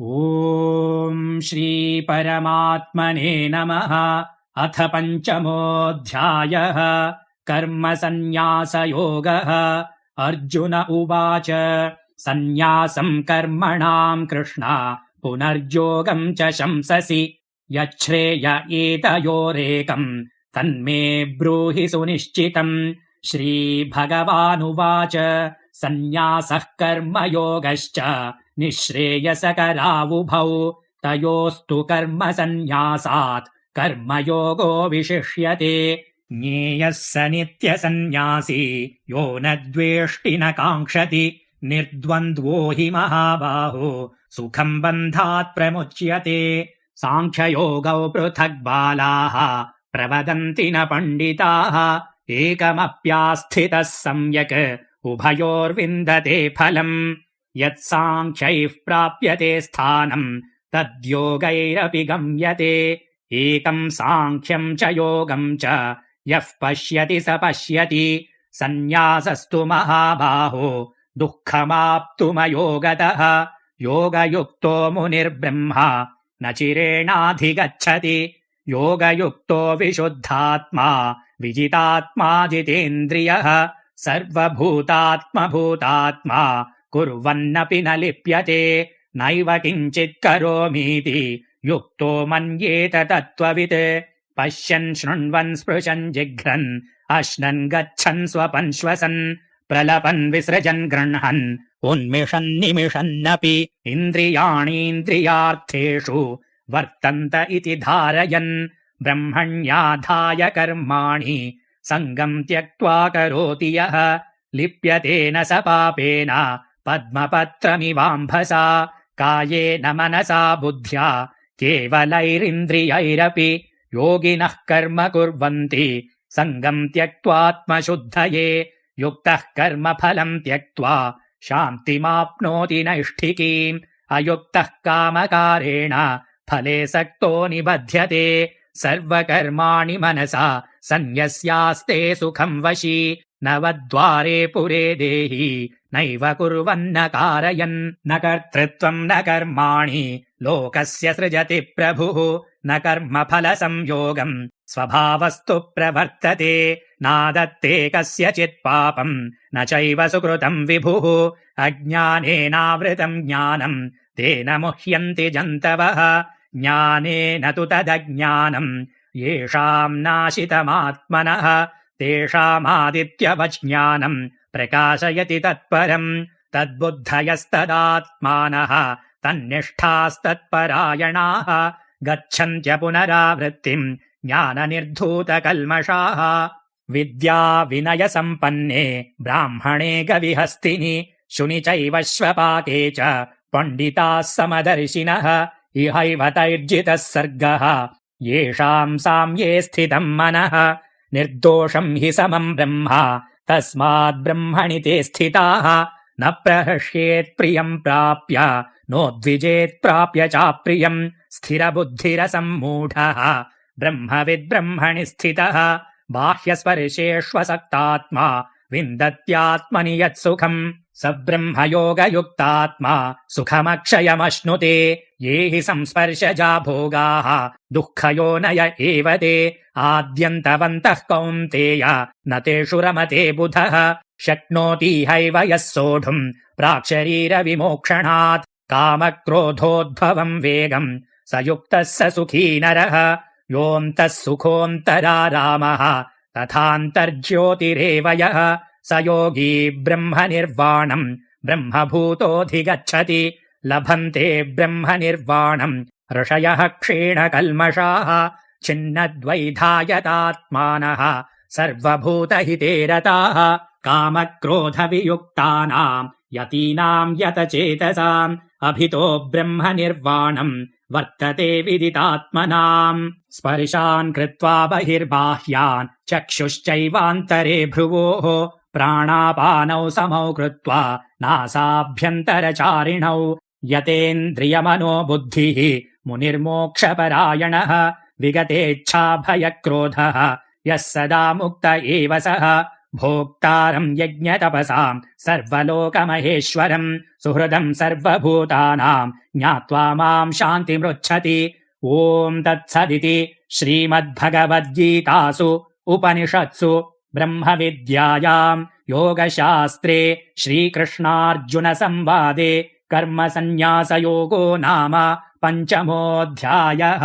ॐ श्रीपरमात्मने नमः। अथ पञ्चमोऽध्यायः। कर्मसन्न्यासयोगः। अर्जुन उवाच सन्न्यासम् कर्मणाम् कृष्ण पुनर्योगम् च शंससि यच्छ्रेय एतयोरेकम् तन्मे ब्रूहि सुनिश्चितम्। श्रीभगवानुवाच सन्न्यासः कर्मयोगश्च निःश्रेयसकरावुभौ तयोस्तु कर्मसन्न्यासात् कर्मयोगो विशिष्यते। ज्ञेयः स नित्यसन्न्यासी यो न द्वेष्टि न काङ्क्षति निर्द्वन्द्वो हि महाबाहो सुखम् बन्धात् प्रमुच्यते। साङ्ख्ययोगौ पृथक् बालाः प्रवदन्ति न पण्डिताः एकमप्यास्थितः सम्यक् उभयोर्विन्दते फलम्। यत्साङ्ख्यैः प्राप्यते स्थानम् तद्योगैरपि गम्यते। एकम् साङ्ख्यम् च योगम् च यः पश्यति स पश्यति। सन्न्यासस्तु महाबाहो दुःखमाप्तुमयोगतः योगयुक्तो मुनिर्ब्रह्मा न चिरेणाधिगच्छति। योगयुक्तो विशुद्धात्मा विजितात्मा जितेन्द्रियः सर्वभूतात्मभूतात्मा कुर्वन्नपि न लिप्यते। नैव किञ्चित् करोमीति युक्तो मन्येत तत्त्ववित्। पश्यन् शृण्वन् स्पृशन् जिघ्रन् अश्नन् गच्छन् स्वपन् श्वसन् प्रलपन् विसृजन् गृह्णन् उन्मिषन् निमिषन्नपि इन्द्रियाणीन्द्रियार्थेषु वर्तन्त इति धारयन् ब्रह्मण्याधाय कर्माणि सङ्गम् त्यक्त्वा करोति यः लिप्यते न स पापेन पद्मपत्रमिवाम्भसा। कायेन मनसा बुद्ध्या केवलैरिन्द्रियैरपि योगिनः कर्म कुर्वन्ति सङ्गम् त्यक्त्वात्मशुद्धये। युक्तः कर्मफलम् त्यक्त्वा शान्तिमाप्नोति नैष्ठिकीम्। अयुक्तः कामकारेण फले सक्तो निबध्यते। सर्वकर्माणि मनसा सन्न्यस्यास्ते सुखम् वशी। नवद्वारे पुरे देहि नैव कुर्वन्न कारयन्। न कर्तृत्वम् न कर्माणि लोकस्य सृजति प्रभुः। न कर्मफलसंयोगम् स्वभावस्तु प्रवर्तते। नादत्ते कस्यचित् पापम् न चैव सुकृतम् विभुः। अज्ञानेनावृतम् ज्ञानम् तेन मुह्यन्ति जन्तवः। ज्ञानेन तु तदज्ञानम् येषाम् नाशितमात्मनः तेषामादित्यवज्ञानम् प्रकाशयति तत्परम्। तद्बुद्धयस्तदात्मानः तन्निष्ठास्तत्परायणाः गच्छन्त्य पुनरावृत्तिम् ज्ञाननिर्धूतकल्मषाः। विद्या विनयसम्पन्ने ब्राह्मणे गविहस्तिनि शुनि चैव श्वपाके च पण्डिताः समदर्शिनः। इहैव तैर्जितः सर्गः येषाम् साम्ये स्थितम् मनः। निर्दोषम् हि समम् ब्रह्म तस्मात् ब्रह्मणि ते स्थिताः। न प्रहृष्येत् प्रियम् प्राप्य नोद्विजेत् प्राप्य चाप्रियम्। स्थिरबुद्धिरसम्मूढः ब्रह्मविद् ब्रह्मणि स्थितः। बाह्यस्पर्शेष्वसक्तात्मा विन्दत्यात्मनि यत्सुखम् स ब्रह्मयोगयुक्तात्मा सुखमक्षयमश्नुते। ये हि संस्पर्शजा भोगाः दुःखयोनय एव ते। आद्यन्तवन्तः कौन्तेय न तेषु रमते बुधः। शक्नोति हैव यः सोढुम् प्राक्शरीरविमोक्षणात्। कामक्रोधोद्भवम् वेगम् स युक्तः स सुखी नरः। योऽन्तः सुखोऽन्तरारामः तथान्तर्ज्योतिरेव यः स योगी ब्रह्मनिर्वाणम् ब्रह्मभूतोऽधिगच्छति। लभन्ते ब्रह्मनिर्वाणम् ऋषयः क्षीणकल्मषाः छिन्नद्वैधायतात्मानः सर्वभूतहिते रताः। कामक्रोधवियुक्तानाम् यतीनाम् यतचेतसाम् अभितो ब्रह्मनिर्वाणम् वर्तते विदितात्मनाम्। स्पर्शान् कृत्वा बहिर्बाह्यान् चक्षुश्चैवान्तरे भ्रुवोः प्राणापानौ समौ कृत्वा नासाभ्यन्तरचारिणौ। यतेन्द्रियमनो बुद्धिः मुनिर्मोक्षपरायणः विगतेच्छाभयक्रोधः यः सदा मुक्त एव सः भोक्तारम् यज्ञतपसाम् सर्वलोकमहेश्वरम् सुहृदम् सर्वभूतानाम् ज्ञात्वा माम् शान्तिमृच्छति। ॐ तत्सदिति श्रीमद्भगवद्गीतासु उपनिषत्सु ब्रह्मविद्यायाम् योगशास्त्रे श्रीकृष्णार्जुनसंवादे कर्मसन्न्यासयोगो नाम 5मोऽध्यायः।